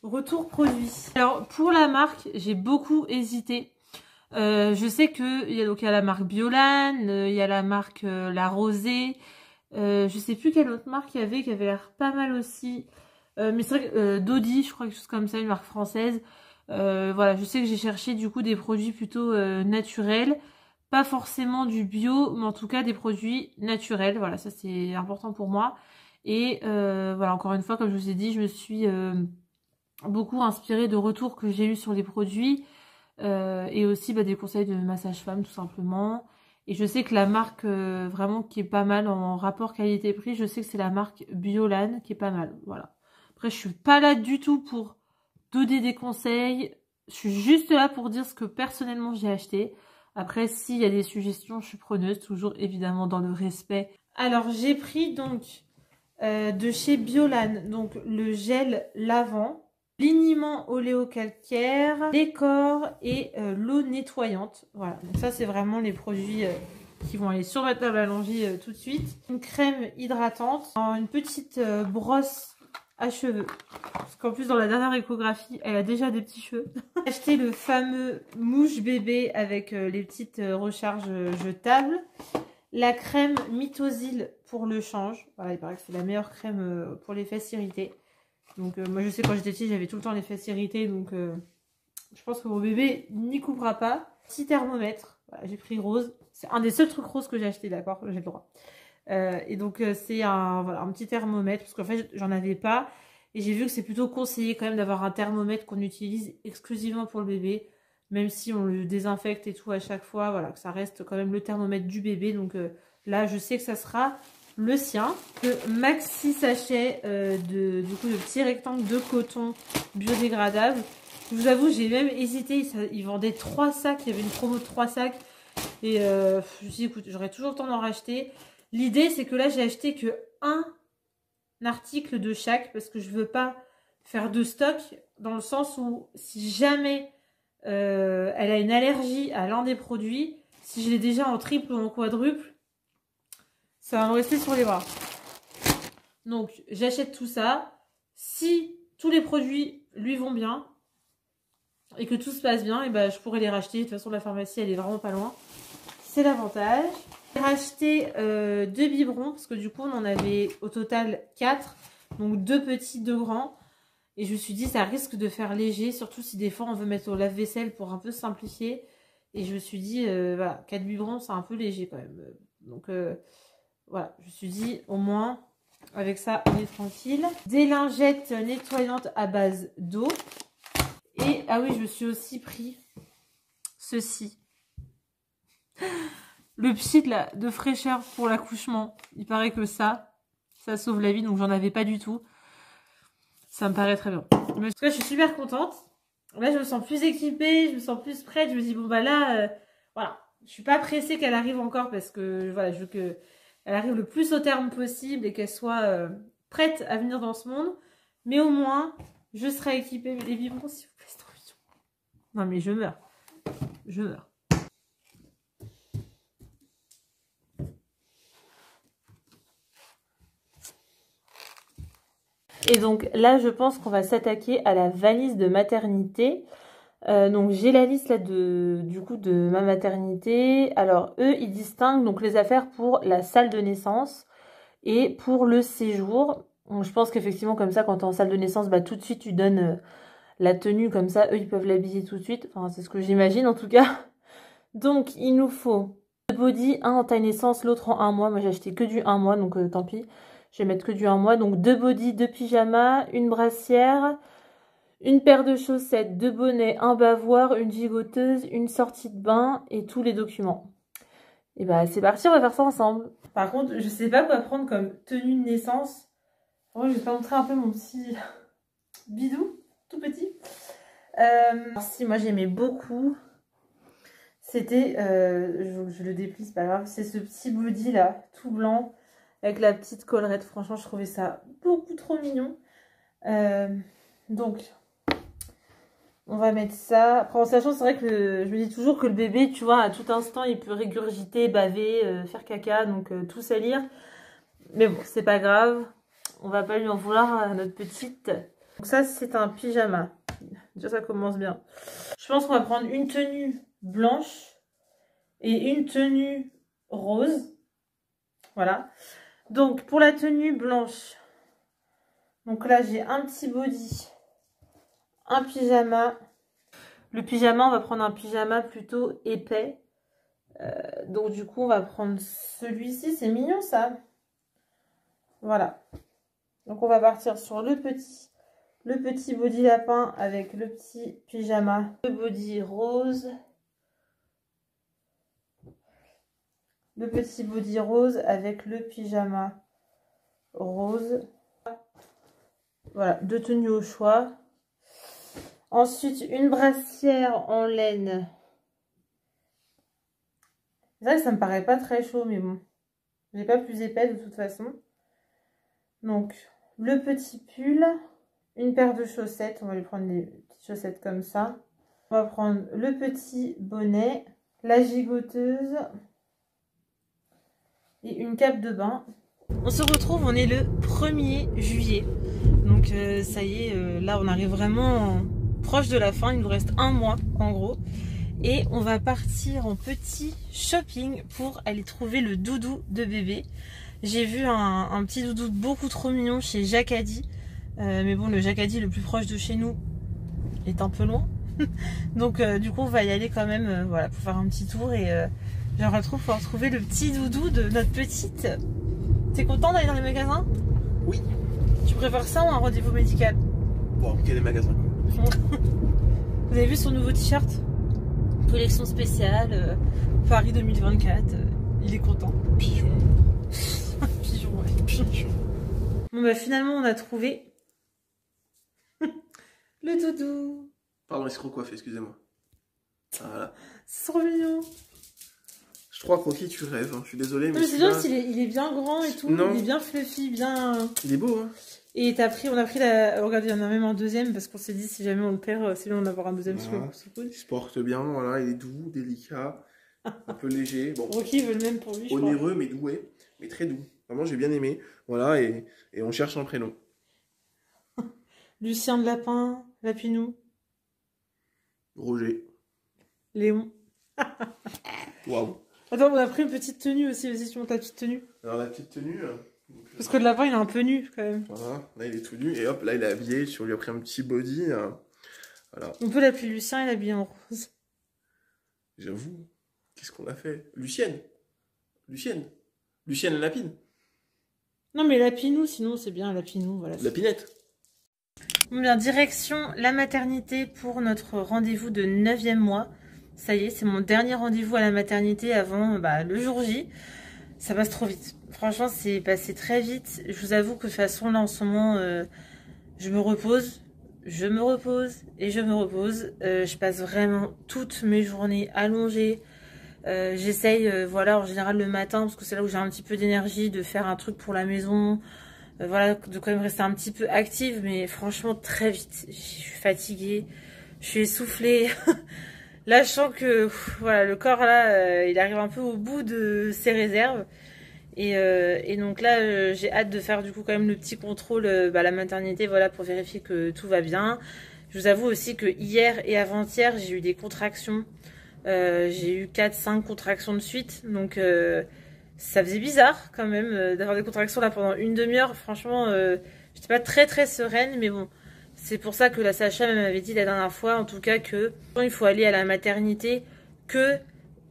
retour produit. Alors, pour la marque, j'ai beaucoup hésité. Je sais qu'il y a donc la marque Biolan, il y a la marque La Rosée. Je sais plus quelle autre marque il y avait qui avait l'air pas mal aussi. Mais c'est vrai que Dodi, je crois, quelque chose comme ça, une marque française. Voilà, je sais que j'ai cherché du coup des produits plutôt naturels. Pas forcément du bio, mais en tout cas des produits naturels. Voilà, ça c'est important pour moi. Et voilà, encore une fois, comme je vous ai dit, je me suis beaucoup inspirée de retours que j'ai eu sur les produits. Et aussi des conseils de ma sage-femme tout simplement. Et je sais que la marque vraiment qui est pas mal en rapport qualité-prix, je sais que c'est la marque Biolan qui est pas mal. Voilà. Après, je suis pas là du tout pour donner des conseils. Je suis juste là pour dire ce que personnellement j'ai acheté. Après, s'il y a des suggestions, je suis preneuse, toujours évidemment dans le respect. Alors, j'ai pris donc de chez Biolan, donc le gel lavant, liniment oléocalcaire, décor et l'eau nettoyante. Voilà, donc ça c'est vraiment les produits qui vont aller sur ma table à langer tout de suite. Une crème hydratante, une petite brosse à cheveux. Parce qu'en plus dans la dernière échographie, elle a déjà des petits cheveux. J'ai acheté le fameux mouche bébé avec les petites recharges jetables. La crème Mythosil pour le change. Voilà, il paraît que c'est la meilleure crème pour les fesses irritées. Donc moi je sais quand j'étais petite j'avais tout le temps les fesses irritées. Donc je pense que mon bébé n'y coupera pas. Petit thermomètre. Voilà, j'ai pris rose. C'est un des seuls trucs roses que j'ai acheté, d'accord, j'ai le droit. Et donc c'est un petit thermomètre. Parce qu'en fait j'en avais pas. Et j'ai vu que c'est plutôt conseillé quand même d'avoir un thermomètre qu'on utilise exclusivement pour le bébé. Même si on le désinfecte et tout à chaque fois. Voilà, que ça reste quand même le thermomètre du bébé. Donc là je sais que ça sera le sien. Le maxi sachet du coup, de petits rectangles de coton biodégradable. Je vous avoue, j'ai même hésité. Ils vendaient 3 sacs. Il y avait une promo de 3 sacs. Et je me suis dit, écoute, j'aurais toujours le temps d'en racheter. L'idée, c'est que là, j'ai acheté que un article de chaque. Parce que je veux pas faire de stock. Dans le sens où, si jamais elle a une allergie à l'un des produits, si je l'ai déjà en triple ou en quadruple, ça va me rester sur les bras. Donc, j'achète tout ça. Si tous les produits lui vont bien et que tout se passe bien, et ben, je pourrais les racheter. De toute façon, la pharmacie, elle est vraiment pas loin. C'est l'avantage. J'ai racheté 2 biberons parce que du coup, on en avait au total 4. Donc, 2 petits, 2 grands. Et je me suis dit, ça risque de faire léger. Surtout si des fois, on veut mettre au lave-vaisselle pour un peu simplifier. Et je me suis dit, voilà, 4 biberons, c'est un peu léger quand même. Donc, voilà, je me suis dit, au moins, avec ça, on est tranquille. Des lingettes nettoyantes à base d'eau. Et, ah oui, je me suis aussi pris ceci. Le pchit de fraîcheur pour l'accouchement. Il paraît que ça sauve la vie, donc j'en avais pas du tout. Ça me paraît très bien. En tout cas, je suis super contente. Là, je me sens plus équipée, je me sens plus prête. Je me dis, bon, bah là, voilà. Je suis pas pressée qu'elle arrive encore parce que, voilà, je veux que elle arrive le plus au terme possible et qu'elle soit prête à venir dans ce monde. Mais au moins, je serai équipée. Les biberons, s'il vous plaît, c'est trop mignon. Non, mais je meurs. Je meurs. Et donc là, je pense qu'on va s'attaquer à la valise de maternité. Donc j'ai la liste là du coup de ma maternité. Alors eux, ils distinguent donc les affaires pour la salle de naissance et pour le séjour. Donc, je pense qu'effectivement comme ça, quand tu es en salle de naissance, bah tout de suite tu donnes la tenue comme ça. Eux, ils peuvent l'habiller tout de suite. Enfin, c'est ce que j'imagine en tout cas. Donc il nous faut 2 body, un en taille naissance, l'autre en 1 mois. Moi j'ai acheté que du 1 mois, donc tant pis. Je vais mettre que du 1 mois. Donc 2 body, 2 pyjamas, une brassière, une paire de chaussettes, 2 bonnets, un bavoir, une gigoteuse, une sortie de bain et tous les documents. Et bah c'est parti, on va faire ça ensemble. Par contre, je sais pas quoi prendre comme tenue de naissance. Moi, je vais te montrer un peu mon petit bidou, tout petit. Alors, si moi j'aimais beaucoup, c'était, je le déplie, c'est pas grave, c'est ce petit body là, tout blanc, avec la petite collerette. Franchement, je trouvais ça beaucoup trop mignon. Donc, on va mettre ça. Après, en sachant, c'est vrai que je me dis toujours que le bébé, tu vois, à tout instant, il peut régurgiter, baver, faire caca, donc tout salir. Mais bon, c'est pas grave. On va pas lui en vouloir à notre petite. Donc ça, c'est un pyjama. Déjà, ça commence bien. Je pense qu'on va prendre une tenue blanche et une tenue rose. Voilà. Donc, pour la tenue blanche, donc là, j'ai un petit body, un pyjama. Le pyjama, on va prendre un pyjama plutôt épais. Donc, du coup, on va prendre celui-ci. C'est mignon, ça. Voilà. Donc, on va partir sur le petit body lapin avec le petit pyjama. Le body rose. Le petit body rose avec le pyjama rose. Voilà, 2 tenues au choix. Ensuite, une brassière en laine. C'est vrai que ça me paraît pas très chaud, mais bon. J'ai pas plus épais de toute façon. Donc, le petit pull. Une paire de chaussettes. On va lui prendre des petites chaussettes comme ça. On va prendre le petit bonnet. La gigoteuse. Et une cape de bain. On se retrouve, on est le 1er juillet. Donc ça y est, là on arrive vraiment proche de la fin. Il nous reste un mois en gros. Et on va partir en petit shopping pour aller trouver le doudou de bébé. J'ai vu un petit doudou beaucoup trop mignon chez Jacadi. Mais bon, le Jacadi le plus proche de chez nous est un peu loin. Donc du coup on va y aller quand même voilà, pour faire un petit tour. Et j'aimerais trop pouvoir trouver le petit doudou de notre petite. T'es content d'aller dans les magasins? Oui. Tu préfères ça ou un rendez-vous médical? Bon, quel est les magasins quoi. Vous avez vu son nouveau t-shirt? Collection spéciale, Paris 2024. Il est content. Pigeon. Pigeon, ouais. Pigeon. Bon bah finalement on a trouvé le doudou. Pardon, il se recoiffe, excusez-moi. Voilà. C'est trop mignon. Je crois, Croquis, tu rêves. Hein. Je suis désolé, mais c'est bien, il est bien grand et tout. Non. Il est bien fluffy, bien... Il est beau, hein. Et on a pris la... Regardez, il y en a même un deuxième parce qu'on s'est dit si jamais on le perd, c'est bien d'en avoir un deuxième. Voilà. Il se porte bien, voilà. Il est doux, délicat, un peu léger. Bon. Rocky veut le même pour lui, je crois. Onéreux, mais doué, mais très doux. Vraiment, j'ai bien aimé. Voilà, et on cherche un prénom. Lucien de Lapin, Lapinou. Roger. Léon. Waouh. Attends, on a pris une petite tenue aussi. Vas-y, tu montes ta petite tenue. Alors, la petite tenue. Parce que le lapin, il est un peu nu quand même. Voilà, là, il est tout nu. Et hop, là, il est habillé. On lui a pris un petit body. Voilà. On peut l'appeler Lucien et l'habiller en rose. J'avoue. Qu'est-ce qu'on a fait? Lucienne. Lucienne Lapine. Non, mais Lapinou, sinon c'est bien Lapinou. Voilà. Lapinette. Bon, bien, direction la maternité pour notre rendez-vous de 9e mois. Ça y est, c'est mon dernier rendez-vous à la maternité avant le jour J. Ça passe trop vite. Franchement, c'est passé très vite. Je vous avoue que de toute façon, là, en ce moment, je me repose. Je me repose et je me repose. Je passe vraiment toutes mes journées allongées. J'essaye, voilà, en général le matin, parce que c'est là où j'ai un petit peu d'énergie, de faire un truc pour la maison. Voilà, de quand même rester un petit peu active. Mais franchement, très vite. Je suis fatiguée. Je suis essoufflée. Là, je sens que voilà, le corps, là, il arrive un peu au bout de ses réserves. Et donc là, j'ai hâte de faire du coup quand même le petit contrôle à la maternité, voilà, pour vérifier que tout va bien. Je vous avoue aussi que hier et avant-hier, j'ai eu des contractions. J'ai eu 4-5 contractions de suite. Donc ça faisait bizarre quand même d'avoir des contractions là pendant une demi-heure. Franchement, j'étais pas très sereine, mais bon. C'est pour ça que la sage-femme m'avait dit la dernière fois, en tout cas, que il faut aller à la maternité que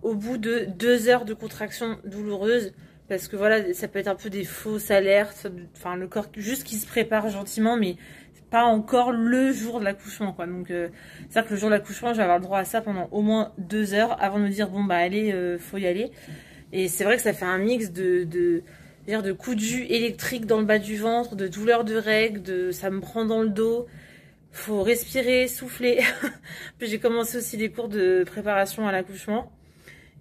au bout de 2 heures de contraction douloureuse. Parce que voilà, ça peut être un peu des fausses alertes, enfin le corps juste qui se prépare gentiment, mais pas encore le jour de l'accouchement, quoi. Donc c'est-à-dire que le jour de l'accouchement, je vais avoir le droit à ça pendant au moins 2 heures avant de me dire bon bah allez, faut y aller. Et c'est vrai que ça fait un mix de coups de jus électriques dans le bas du ventre, de douleurs de règles, ça me prend dans le dos. Faut respirer, souffler. Puis j'ai commencé aussi des cours de préparation à l'accouchement.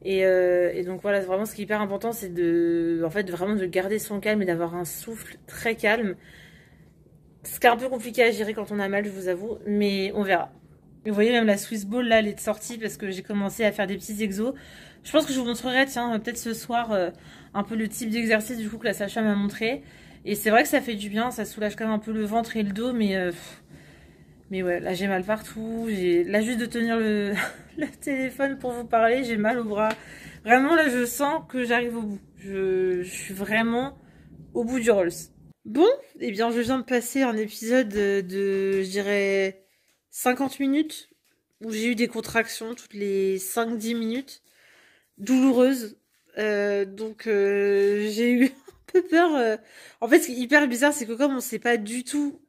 Et donc voilà, vraiment ce qui est hyper important, c'est vraiment de garder son calme et d'avoir un souffle très calme. Ce qui est un peu compliqué à gérer quand on a mal, je vous avoue, mais on verra. Vous voyez, même la Swiss Ball, là, elle est sortie parce que j'ai commencé à faire des petits exos. Je pense que je vous montrerai, tiens, peut-être ce soir, un peu le type d'exercice du coup que la sage-femme m'a montré. Et c'est vrai que ça fait du bien, ça soulage quand même un peu le ventre et le dos, mais ouais, là j'ai mal partout. Là, juste de tenir le téléphone pour vous parler, j'ai mal au bras. Vraiment, là, je sens que j'arrive au bout. Je suis vraiment au bout du Rolls. Bon, eh bien, je viens de passer un épisode de je dirais, 50 minutes, où j'ai eu des contractions toutes les 5-10 minutes, douloureuses. Donc, j'ai eu un peu peur. En fait, ce qui est hyper bizarre, c'est que comme on sait pas du tout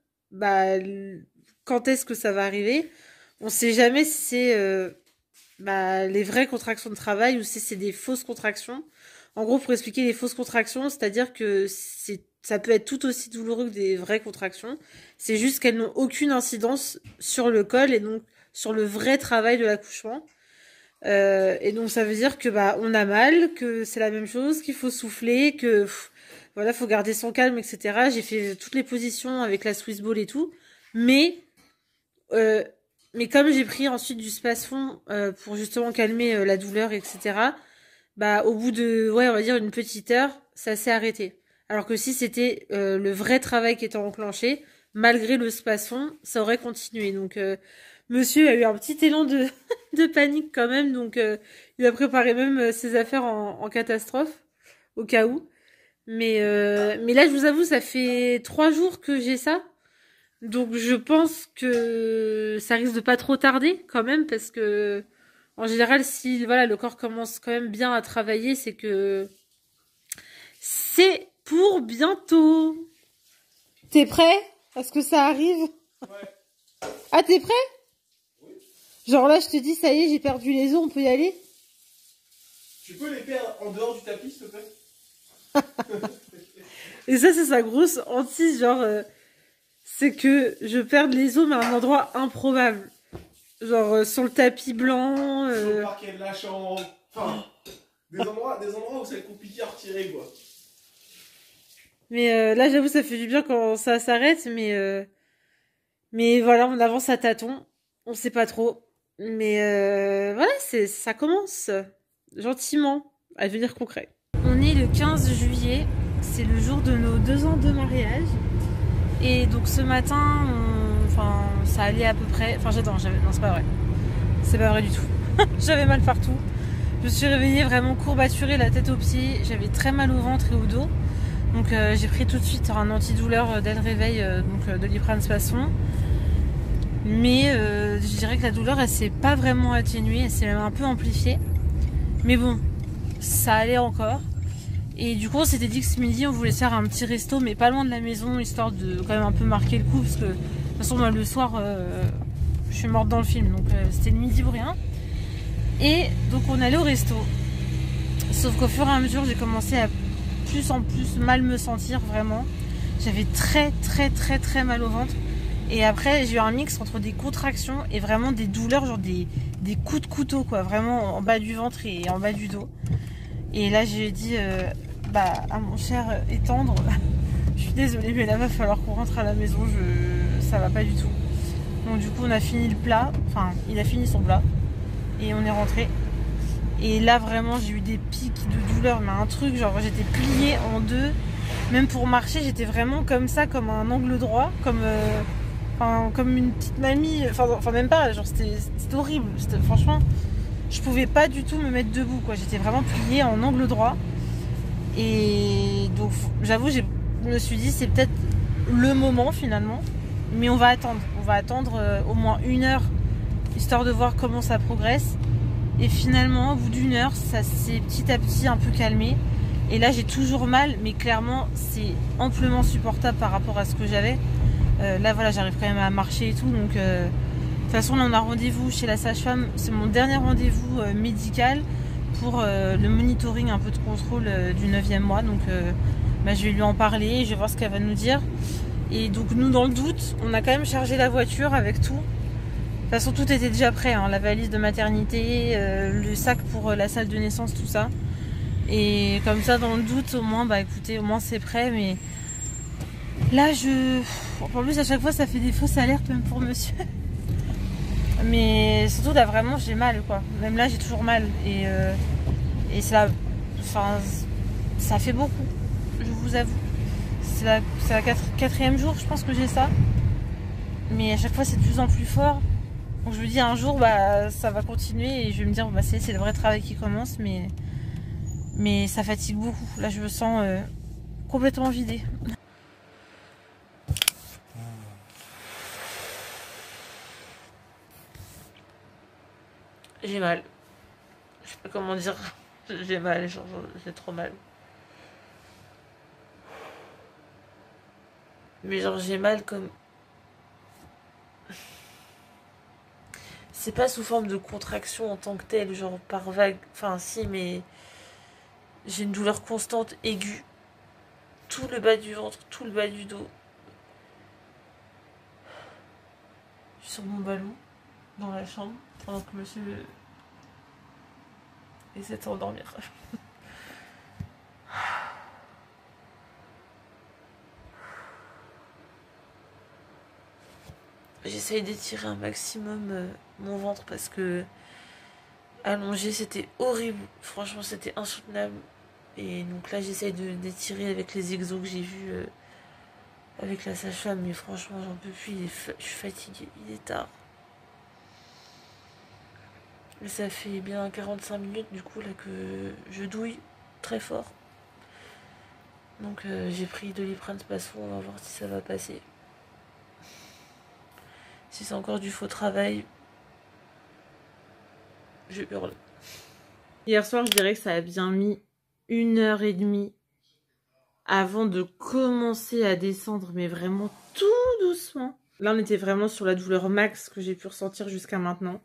quand est-ce que ça va arriver, on sait jamais si c'est les vraies contractions de travail ou si c'est des fausses contractions. En gros, pour expliquer les fausses contractions, c'est-à-dire que ça peut être tout aussi douloureux que des vraies contractions. C'est juste qu'elles n'ont aucune incidence sur le col et donc sur le vrai travail de l'accouchement. Et donc ça veut dire que on a mal, que c'est la même chose, qu'il faut souffler, que voilà, faut garder son calme, etc. J'ai fait toutes les positions avec la Swiss Ball et tout, mais comme j'ai pris ensuite du Spasfon pour justement calmer la douleur, etc. Au bout de on va dire une petite heure, ça s'est arrêté. Alors que si c'était le vrai travail qui était enclenché, malgré le Spasfon, ça aurait continué. Donc monsieur a eu un petit élan de panique quand même, donc il a préparé même ses affaires en catastrophe, au cas où. Mais là, je vous avoue, ça fait 3 jours que j'ai ça. Donc je pense que ça risque de pas trop tarder quand même, parce que en général, si le corps commence quand même bien à travailler, c'est que c'est pour bientôt. T'es prêt? Est-ce que ça arrive? Ouais. Ah, t'es prêt? Oui. Genre là, je te dis, ça y est, j'ai perdu les os, on peut y aller? Tu peux les perdre en dehors du tapis, s'il te plaît? Et ça, c'est sa grosse hantise, genre, c'est que je perde les os, mais à un endroit improbable. Genre, sur le tapis blanc. Sur le parquet de la chambre. Enfin, des endroits où c'est compliqué à retirer, quoi. Mais là, j'avoue, ça fait du bien quand ça s'arrête, mais voilà, on avance à tâtons. On sait pas trop. Mais voilà, ça commence gentiment à devenir concret. On est le 15 juillet, c'est le jour de nos 2 ans de mariage. Et donc ce matin, ça allait à peu près... Enfin, non, c'est pas vrai. C'est pas vrai du tout. J'avais mal partout. Je me suis réveillée vraiment courbaturée, la tête aux pieds. J'avais très mal au ventre et au dos. Donc j'ai pris tout de suite un antidouleur dès le réveil, de Doliprane Spasfon. Mais je dirais que la douleur, elle s'est pas vraiment atténuée, elle s'est même un peu amplifiée. Mais bon, ça allait encore. Et du coup, on s'était dit que ce midi, on voulait faire un petit resto, mais pas loin de la maison, histoire de quand même un peu marquer le coup, parce que de toute façon, moi, le soir, je suis morte dans le film, donc c'était le midi ou rien. Et donc, on allait au resto. Sauf qu'au fur et à mesure, j'ai commencé à plus en plus mal me sentir, vraiment. J'avais très, très, très, très mal au ventre. Et après, j'ai eu un mix entre des contractions et vraiment des douleurs, genre des coups de couteau, quoi, vraiment en bas du ventre et en bas du dos. Et là, j'ai dit à mon cher étendre, je suis désolée, mais là, va falloir qu'on rentre à la maison, ça va pas du tout. Donc du coup, on a fini le plat, enfin, il a fini son plat, et on est rentré. Et là, vraiment, j'ai eu des pics de douleur, mais un truc, genre, j'étais pliée en deux. Même pour marcher, j'étais vraiment comme ça, comme un angle droit, comme une petite mamie, enfin même pas, genre, c'était horrible. Franchement, je pouvais pas du tout me mettre debout, quoi. J'étais vraiment pliée en angle droit. Et donc, j'avoue, je me suis dit, c'est peut-être le moment, finalement. Mais on va attendre. On va attendre au moins 1 heure, histoire de voir comment ça progresse. Et finalement, au bout d'1 heure, ça s'est petit à petit un peu calmé. Et là, j'ai toujours mal, mais clairement, c'est amplement supportable par rapport à ce que j'avais. Là, voilà, j'arrive quand même à marcher et tout. Donc, de toute façon, là, on a rendez-vous chez la sage-femme. C'est mon dernier rendez-vous médical. pour le monitoring un peu de contrôle du 9e mois. Donc bah, je vais lui en parler, je vais voir ce qu'elle va nous dire. Et donc nous, dans le doute, on a quand même chargé la voiture avec tout. De toute façon, tout était déjà prêt, hein, la valise de maternité, le sac pour la salle de naissance, tout ça. Et comme ça, dans le doute, au moins, bah écoutez, au moins c'est prêt. Mais là, en plus, à chaque fois, ça fait des fausses alertes, même pour monsieur. Mais surtout, là, vraiment, j'ai mal, quoi. Même là, j'ai toujours mal. Et ça, enfin, ça fait beaucoup, je vous avoue. C'est la 4e jour, je pense que j'ai ça. Mais à chaque fois, c'est de plus en plus fort. Donc je me dis un jour bah ça va continuer et je vais me dire bah c'est le vrai travail qui commence, mais ça fatigue beaucoup. Là je me sens complètement vidée. J'ai mal. Je sais pas comment dire. J'ai mal, j'ai trop mal. Mais genre j'ai mal comme... C'est pas sous forme de contraction en tant que telle, genre par vague. Enfin si, mais j'ai une douleur constante, aiguë. Tout le bas du ventre, tout le bas du dos. Je suis sur mon ballon, dans la chambre, pendant que monsieur essaie de s'endormir. J'essaye d'étirer un maximum mon ventre parce que allongé c'était horrible. Franchement c'était insoutenable. Et donc là j'essaye d'étirer avec les exos que j'ai vus avec la sage-femme. Mais franchement j'en peux plus, je suis fatiguée, il est tard. Mais ça fait bien 45 minutes du coup là que je douille très fort. Donc j'ai pris Doliprane ce passeport, on va voir si ça va passer. Si c'est encore du faux travail, je hurle. Hier soir, je dirais que ça a bien mis 1h30 avant de commencer à descendre, mais vraiment tout doucement. Là, on était vraiment sur la douleur max que j'ai pu ressentir jusqu'à maintenant.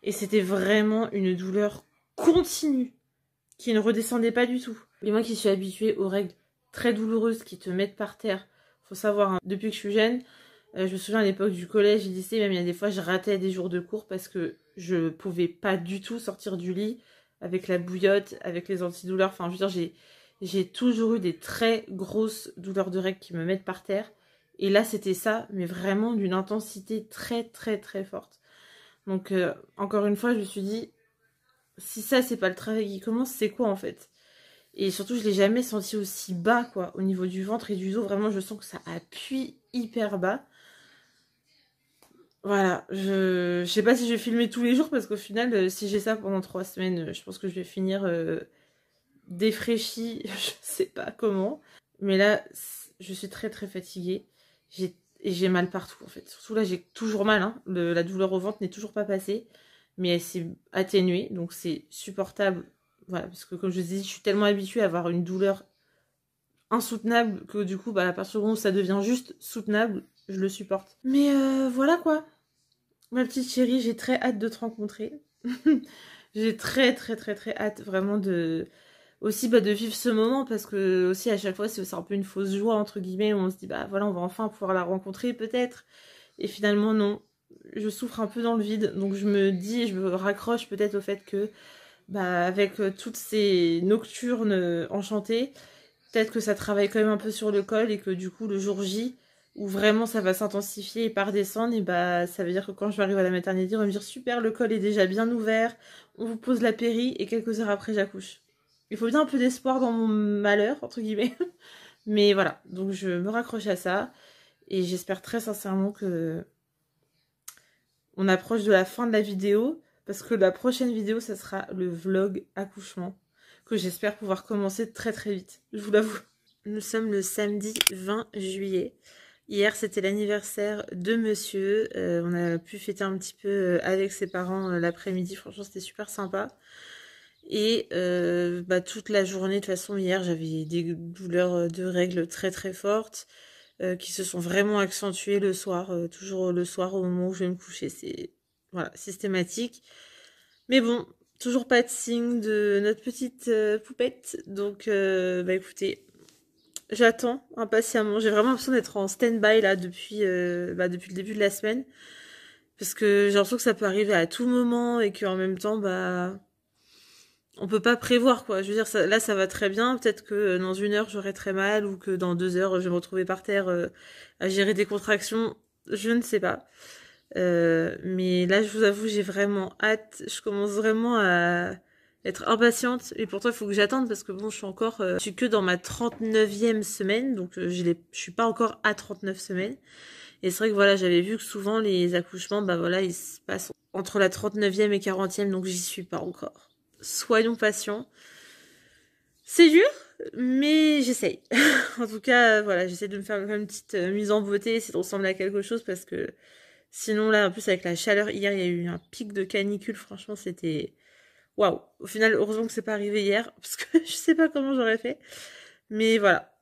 Et c'était vraiment une douleur continue qui ne redescendait pas du tout. Et moi qui suis habituée aux règles très douloureuses qui te mettent par terre, faut savoir, hein, depuis que je suis jeune, je me souviens à l'époque du collège et lycée, même il y a des fois je ratais des jours de cours parce que je pouvais pas du tout sortir du lit avec la bouillotte, avec les antidouleurs. Enfin, je veux dire, j'ai toujours eu des très grosses douleurs de règles qui me mettent par terre. Et là, c'était ça, mais vraiment d'une intensité très très très forte. Donc, encore une fois, je me suis dit, si ça, c'est pas le travail qui commence, c'est quoi en fait? Et surtout, je l'ai jamais senti aussi bas, quoi, au niveau du ventre et du dos. Vraiment, je sens que ça appuie hyper bas. Voilà, je sais pas si je vais filmer tous les jours parce qu'au final, si j'ai ça pendant 3 semaines, je pense que je vais finir défraîchie, je sais pas comment. Mais là, je suis très très fatiguée. J'ai mal partout en fait. Surtout là, j'ai toujours mal, hein. La douleur au ventre n'est toujours pas passée, mais elle s'est atténuée, donc c'est supportable. Voilà, parce que comme je vous ai dit, je suis tellement habituée à avoir une douleur insoutenable que du coup, bah, à partir du moment où ça devient juste soutenable, je le supporte. Mais voilà quoi. Ma petite chérie, j'ai très hâte de te rencontrer. J'ai très très très très hâte vraiment de aussi bah, de vivre ce moment parce que aussi à chaque fois c'est un peu une fausse joie entre guillemets où on se dit bah voilà on va enfin pouvoir la rencontrer peut-être et finalement non, je souffre un peu dans le vide donc je me dis, je me raccroche peut-être au fait que bah avec toutes ces nocturnes enchantées peut-être que ça travaille quand même un peu sur le col et que du coup le jour J où vraiment ça va s'intensifier et pas redescendre, et bah ça veut dire que quand je vais arriver à la maternité, on va me dire super, le col est déjà bien ouvert, on vous pose la péri et quelques heures après j'accouche. Il faut bien un peu d'espoir dans mon malheur, entre guillemets. Mais voilà, donc je me raccroche à ça et j'espère très sincèrement que on approche de la fin de la vidéo parce que la prochaine vidéo, ça sera le vlog accouchement que j'espère pouvoir commencer très très vite, je vous l'avoue. Nous sommes le samedi 20 juillet. Hier, c'était l'anniversaire de monsieur. On a pu fêter un petit peu avec ses parents l'après-midi. Franchement, c'était super sympa. Et bah, toute la journée, de toute façon, hier, j'avais des douleurs de règles très très fortes qui se sont vraiment accentuées le soir. Toujours le soir, au moment où je vais me coucher. C'est voilà, systématique. Mais bon, Toujours pas de signe de notre petite poupette. Donc, bah écoutez, j'attends impatiemment. J'ai vraiment l'impression d'être en stand-by là depuis le début de la semaine. Parce que j'ai l'impression que ça peut arriver à tout moment et qu'en même temps, bah, on peut pas prévoir quoi. Je veux dire, là ça va très bien. Peut-être que dans 1 heure j'aurai très mal ou que dans 2 heures je vais me retrouver par terre à gérer des contractions. Je ne sais pas. Mais là, je vous avoue, j'ai vraiment hâte. Je commence vraiment à être impatiente. Et pourtant, il faut que j'attende parce que bon, je suis que dans ma 39e semaine. Donc, je suis pas encore à 39 semaines. Et c'est vrai que voilà, j'avais vu que souvent les accouchements, bah voilà, ils se passent entre la 39e et 40e. Donc, j'y suis pas encore. Soyons patients. C'est dur, mais j'essaye. En tout cas, voilà, j'essaie de me faire une petite mise en beauté, essayer de ressembler à quelque chose parce que sinon là, en plus avec la chaleur, hier il y a eu un pic de canicule, franchement c'était... Waouh. Au final, heureusement que c'est pas arrivé hier, parce que je sais pas comment j'aurais fait. Mais voilà,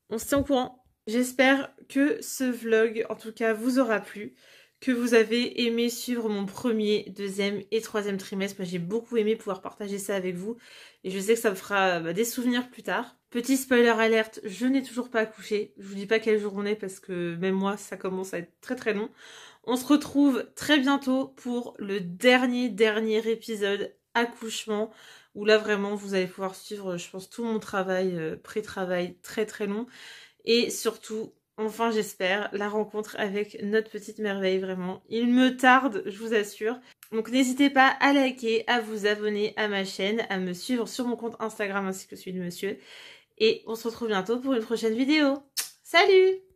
on se tient au courant. J'espère que ce vlog, en tout cas, vous aura plu, que vous avez aimé suivre mon premier, deuxième et troisième trimestre. Moi, j'ai beaucoup aimé pouvoir partager ça avec vous. Et je sais que ça me fera des souvenirs plus tard. Petit spoiler alerte, je n'ai toujours pas accouché. Je vous dis pas quel jour on est parce que même moi, ça commence à être très très long. On se retrouve très bientôt pour le dernier épisode accouchement. Où là, vraiment, vous allez pouvoir suivre, je pense, tout mon travail, pré-travail très très long. Et surtout, enfin j'espère, la rencontre avec notre petite merveille, vraiment. Il me tarde, je vous assure. Donc n'hésitez pas à liker, à vous abonner à ma chaîne, à me suivre sur mon compte Instagram ainsi que celui de monsieur. Et on se retrouve bientôt pour une prochaine vidéo. Salut!